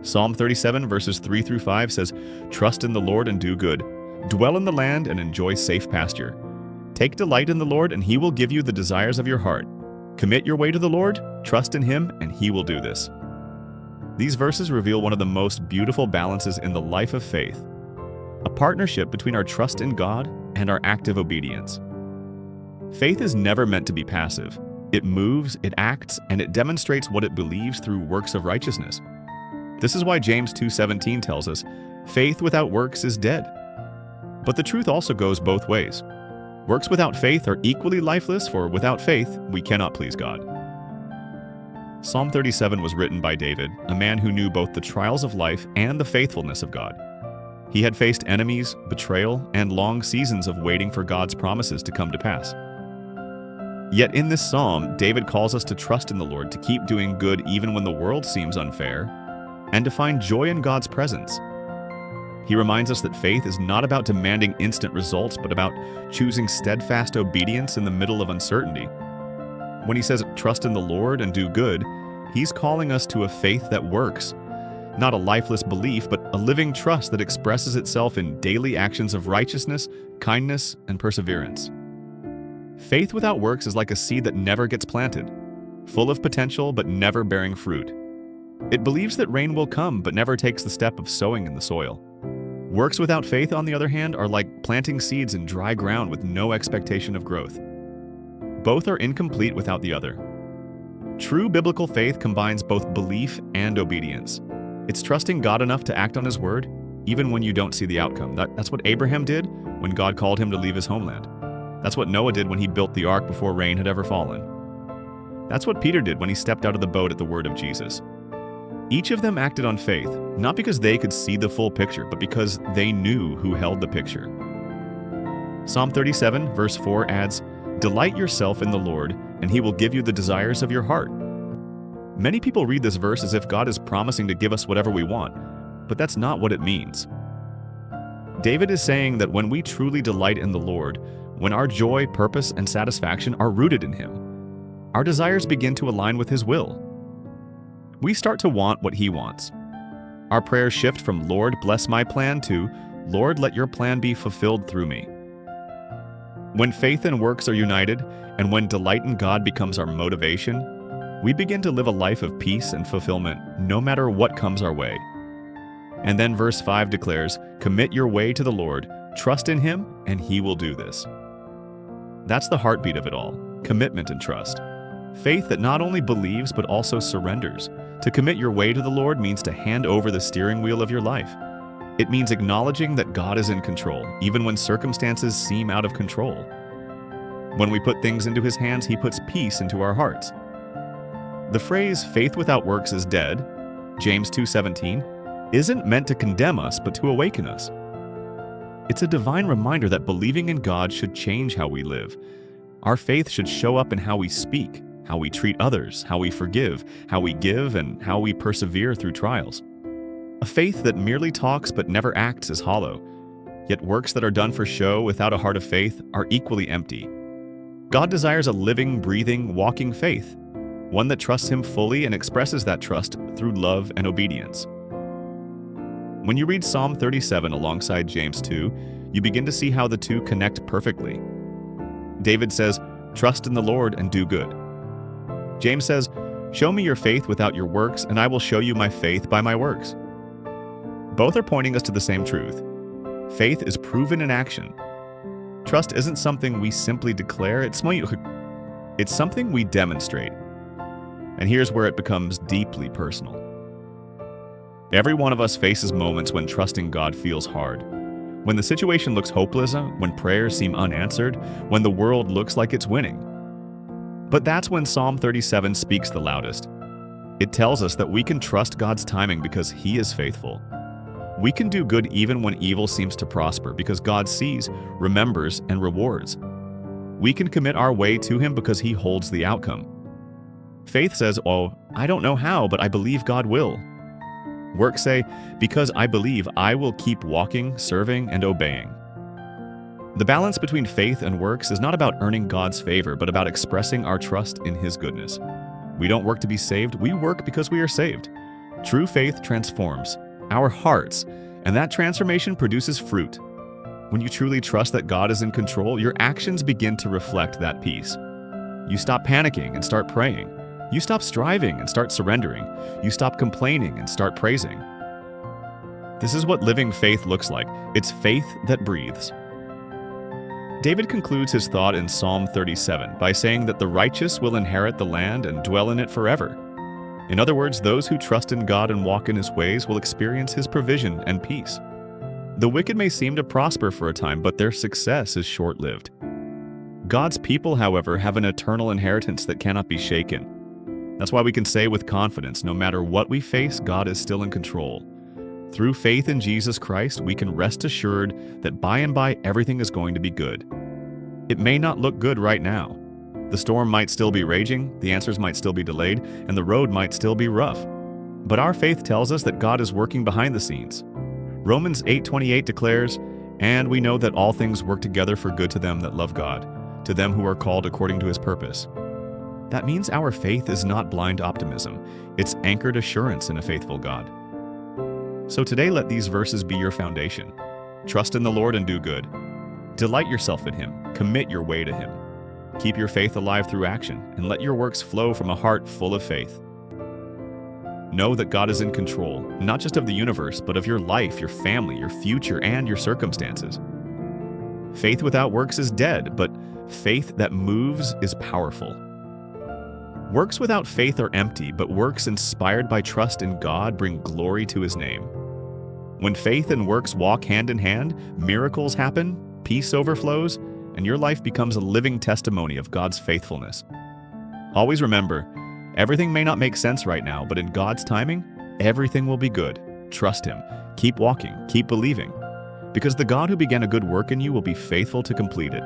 Psalm 37 verses 3 through 5 says, "Trust in the Lord and do good. Dwell in the land and enjoy safe pasture. Take delight in the Lord, and he will give you the desires of your heart. Commit your way to the Lord, trust in him, and he will do this." These verses reveal one of the most beautiful balances in the life of faith, a partnership between our trust in God and our active obedience. Faith is never meant to be passive. It moves, it acts, and it demonstrates what it believes through works of righteousness. This is why James 2:17 tells us, "Faith without works is dead." But the truth also goes both ways. Works without faith are equally lifeless, for without faith, we cannot please God. Psalm 37 was written by David, a man who knew both the trials of life and the faithfulness of God. He had faced enemies, betrayal, and long seasons of waiting for God's promises to come to pass. Yet in this psalm, David calls us to trust in the Lord, to keep doing good even when the world seems unfair, and to find joy in God's presence. He reminds us that faith is not about demanding instant results, but about choosing steadfast obedience in the middle of uncertainty. When he says, "Trust in the Lord and do good," he's calling us to a faith that works. Not a lifeless belief, but a living trust that expresses itself in daily actions of righteousness, kindness, and perseverance. Faith without works is like a seed that never gets planted, full of potential but never bearing fruit. It believes that rain will come but never takes the step of sowing in the soil. Works without faith, on the other hand, are like planting seeds in dry ground with no expectation of growth. Both are incomplete without the other. True biblical faith combines both belief and obedience. It's trusting God enough to act on his word, even when you don't see the outcome. That's what Abraham did when God called him to leave his homeland. That's what Noah did when he built the ark before rain had ever fallen. That's what Peter did when he stepped out of the boat at the word of Jesus. Each of them acted on faith, not because they could see the full picture, but because they knew who held the picture. Psalm 37, verse 4 adds, "Delight yourself in the Lord, and he will give you the desires of your heart." Many people read this verse as if God is promising to give us whatever we want, but that's not what it means. David is saying that when we truly delight in the Lord, when our joy, purpose, and satisfaction are rooted in him, our desires begin to align with his will. We start to want what he wants. Our prayers shift from "Lord, bless my plan" to "Lord, let your plan be fulfilled through me." When faith and works are united, and when delight in God becomes our motivation, we begin to live a life of peace and fulfillment, no matter what comes our way. And then verse 5 declares, "Commit your way to the Lord, trust in him, and he will do this." That's the heartbeat of it all, commitment and trust. Faith that not only believes, but also surrenders. To commit your way to the Lord means to hand over the steering wheel of your life. It means acknowledging that God is in control, even when circumstances seem out of control. When we put things into his hands, he puts peace into our hearts. The phrase, "faith without works is dead," James 2:17, isn't meant to condemn us, but to awaken us. It's a divine reminder that believing in God should change how we live. Our faith should show up in how we speak, how we treat others, how we forgive, how we give, and how we persevere through trials. A faith that merely talks but never acts is hollow, yet works that are done for show without a heart of faith are equally empty. God desires a living, breathing, walking faith, one that trusts him fully and expresses that trust through love and obedience. When you read Psalm 37 alongside James 2, you begin to see how the two connect perfectly. David says, "Trust in the Lord and do good." James says, "Show me your faith without your works, and I will show you my faith by my works." Both are pointing us to the same truth. Faith is proven in action. Trust isn't something we simply declare, it's something we demonstrate. And here's where it becomes deeply personal. Every one of us faces moments when trusting God feels hard. When the situation looks hopeless, when prayers seem unanswered, when the world looks like it's winning. But that's when Psalm 37 speaks the loudest. It tells us that we can trust God's timing because he is faithful. We can do good even when evil seems to prosper because God sees, remembers, and rewards. We can commit our way to him because he holds the outcome. Faith says, "Oh, I don't know how, but I believe God will." Works say, "Because I believe, I will keep walking, serving, and obeying." The balance between faith and works is not about earning God's favor, but about expressing our trust in his goodness. We don't work to be saved, we work because we are saved. True faith transforms our hearts, and that transformation produces fruit. When you truly trust that God is in control, your actions begin to reflect that peace. You stop panicking and start praying. You stop striving and start surrendering. You stop complaining and start praising. This is what living faith looks like. It's faith that breathes. David concludes his thought in Psalm 37 by saying that the righteous will inherit the land and dwell in it forever. In other words, those who trust in God and walk in His ways will experience His provision and peace. The wicked may seem to prosper for a time, but their success is short-lived. God's people, however, have an eternal inheritance that cannot be shaken. That's why we can say with confidence, no matter what we face, God is still in control. Through faith in Jesus Christ, we can rest assured that by and by everything is going to be good. It may not look good right now. The storm might still be raging, the answers might still be delayed, and the road might still be rough. But our faith tells us that God is working behind the scenes. Romans 8:28 declares, "And we know that all things work together for good to them that love God, to them who are called according to His purpose." That means our faith is not blind optimism. It's anchored assurance in a faithful God. So today, let these verses be your foundation. Trust in the Lord and do good. Delight yourself in Him. Commit your way to Him. Keep your faith alive through action, and let your works flow from a heart full of faith. Know that God is in control, not just of the universe, but of your life, your family, your future, and your circumstances. Faith without works is dead, but faith that moves is powerful. Works without faith are empty, but works inspired by trust in God bring glory to His name. When faith and works walk hand in hand, miracles happen, peace overflows, and your life becomes a living testimony of God's faithfulness. Always remember, everything may not make sense right now, but in God's timing, everything will be good. Trust Him. Keep walking. Keep believing. Because the God who began a good work in you will be faithful to complete it.